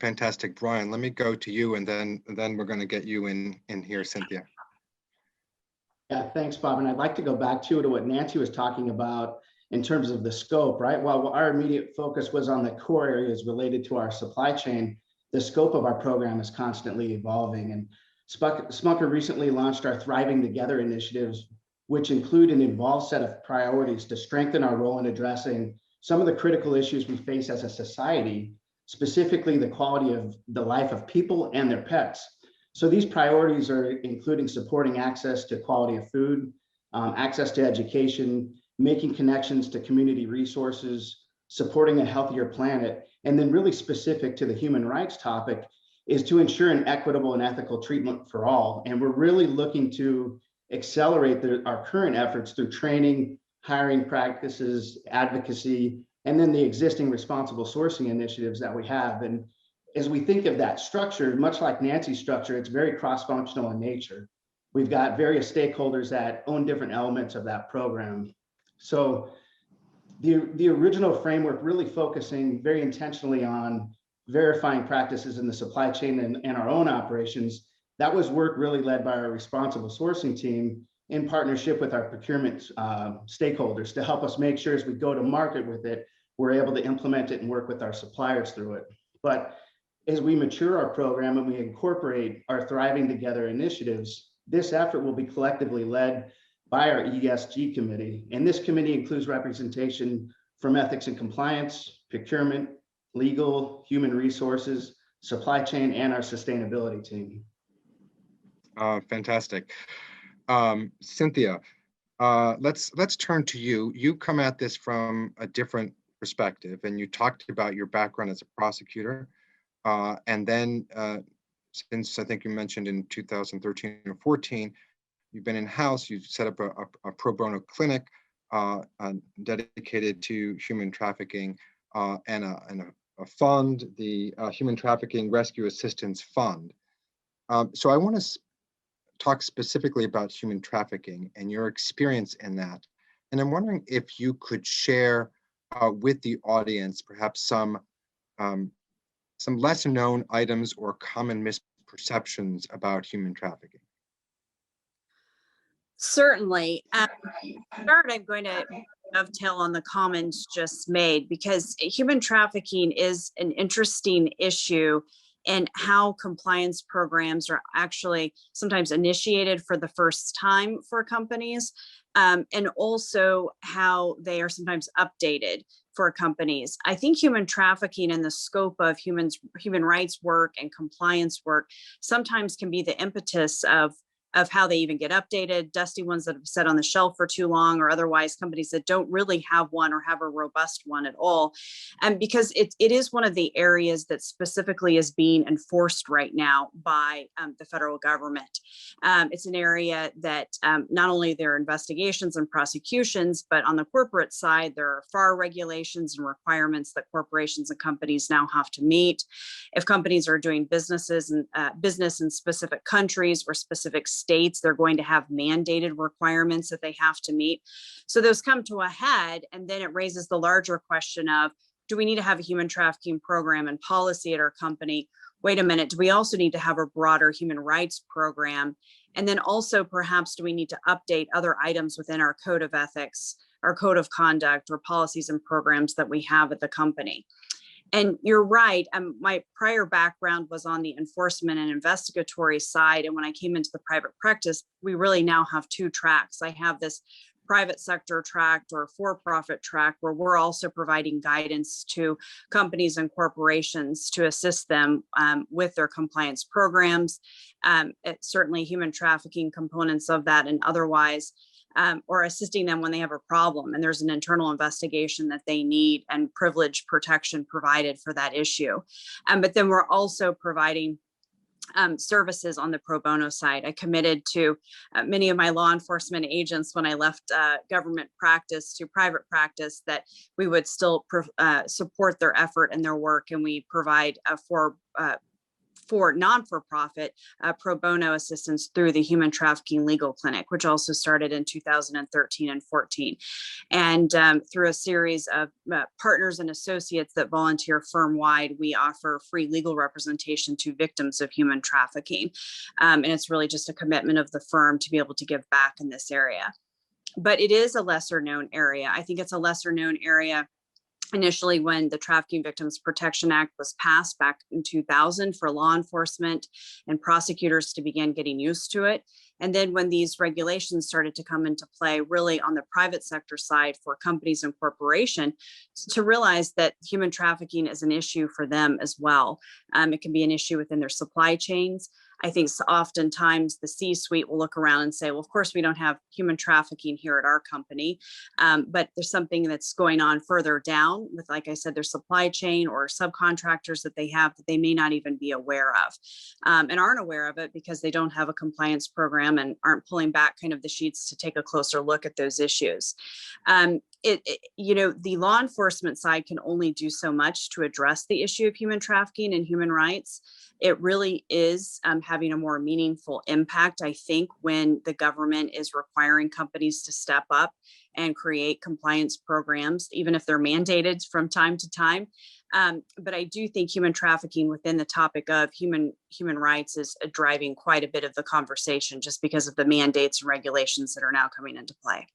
Fantastic. Brian, let me go to you, and then we're going to get you in here, Cynthia. Yeah, thanks, Bob. And I'd like to go back to what Nancy was talking about in terms of the scope, right? While our immediate focus was on the core areas related to our supply chain, the scope of our program is constantly evolving. And Smucker recently launched our Thriving Together initiatives, which include an involved set of priorities to strengthen our role in addressing some of the critical issues we face as a society, specifically the quality of the life of people and their pets. So these priorities are including supporting access to quality of food, access to education, making connections to community resources, supporting a healthier planet, and then really specific to the human rights topic is to ensure an equitable and ethical treatment for all. And we're really looking to accelerate our current efforts through training, hiring practices, advocacy, and then the existing responsible sourcing initiatives that we have. And as we think of that structure, much like Nancy's structure, it's very cross-functional in nature. We've got various stakeholders that own different elements of that program. So the original framework really focusing very intentionally on verifying practices in the supply chain and our own operations. That was work really led by our responsible sourcing team in partnership with our procurement stakeholders to help us make sure as we go to market with it, we're able to implement it and work with our suppliers through it. But as we mature our program and we incorporate our Thriving Together initiatives, this effort will be collectively led by our ESG committee. And this committee includes representation from ethics and compliance, procurement, legal, human resources, supply chain, and our sustainability team. Fantastic. Cynthia, let's turn to you. You come at this from a different perspective, and you talked about your background as a prosecutor. And then since I think you mentioned in 2013 or 14, you've been in-house, you've set up a pro bono clinic dedicated to human trafficking and a fund, the Human Trafficking Rescue Assistance Fund. So I want to talk specifically about human trafficking and your experience in that. And I'm wondering if you could share with the audience perhaps some lesser known items or common misperceptions about human trafficking. Certainly. Third, I'm going to dovetail on the comments just made, because human trafficking is an interesting issue and how compliance programs are actually sometimes initiated for the first time for companies, and also how they are sometimes updated for companies. I think human trafficking and the scope of human rights work and compliance work sometimes can be the impetus of how they even get updated, dusty ones that have sat on the shelf for too long, or otherwise companies that don't really have one or have a robust one at all. And because it is one of the areas that specifically is being enforced right now by the federal government. It's an area that not only there are investigations and prosecutions, but on the corporate side, there are FAR regulations and requirements that corporations and companies now have to meet. If companies are doing business in specific countries or specific states, they're going to have mandated requirements that they have to meet. So those come to a head, and then it raises the larger question of, do we need to have a human trafficking program and policy at our company? Wait a minute, do we also need to have a broader human rights program? And then also perhaps do we need to update other items within our code of ethics, our code of conduct, or policies and programs that we have at the company? And you're right, my prior background was on the enforcement and investigatory side. And when I came into the private practice, we really now have two tracks. I have this private sector track or for-profit track where we're also providing guidance to companies and corporations to assist them with their compliance programs, certainly human trafficking components of that and otherwise. Or assisting them when they have a problem and there's an internal investigation that they need and privilege protection provided for that issue. But then we're also providing services on the pro bono side. I committed to many of my law enforcement agents when I left government practice to private practice that we would still support their effort and their work, and we provide for non-for-profit pro bono assistance through the Human Trafficking Legal Clinic, which also started in 2013 and 14. And through a series of partners and associates that volunteer firm-wide, we offer free legal representation to victims of human trafficking. And it's really just a commitment of the firm to be able to give back in this area. But it is a lesser known area. I think it's a lesser known area initially when the Trafficking Victims Protection Act was passed back in 2000 for law enforcement and prosecutors to begin getting used to it. And then when these regulations started to come into play, really on the private sector side for companies and corporations, to realize that human trafficking is an issue for them as well. It can be an issue within their supply chains. I think oftentimes the C-suite will look around and say, well, of course, we don't have human trafficking here at our company, but there's something that's going on further down with, like I said, their supply chain or subcontractors that they have that they may not even be aware of and aren't aware of it because they don't have a compliance program and aren't pulling back kind of the sheets to take a closer look at those issues. The law enforcement side can only do so much to address the issue of human trafficking and human rights. It really is having a more meaningful impact, I think, when the government is requiring companies to step up and create compliance programs, even if they're mandated from time to time. But I do think human trafficking within the topic of human rights is driving quite a bit of the conversation just because of the mandates and regulations that are now coming into play.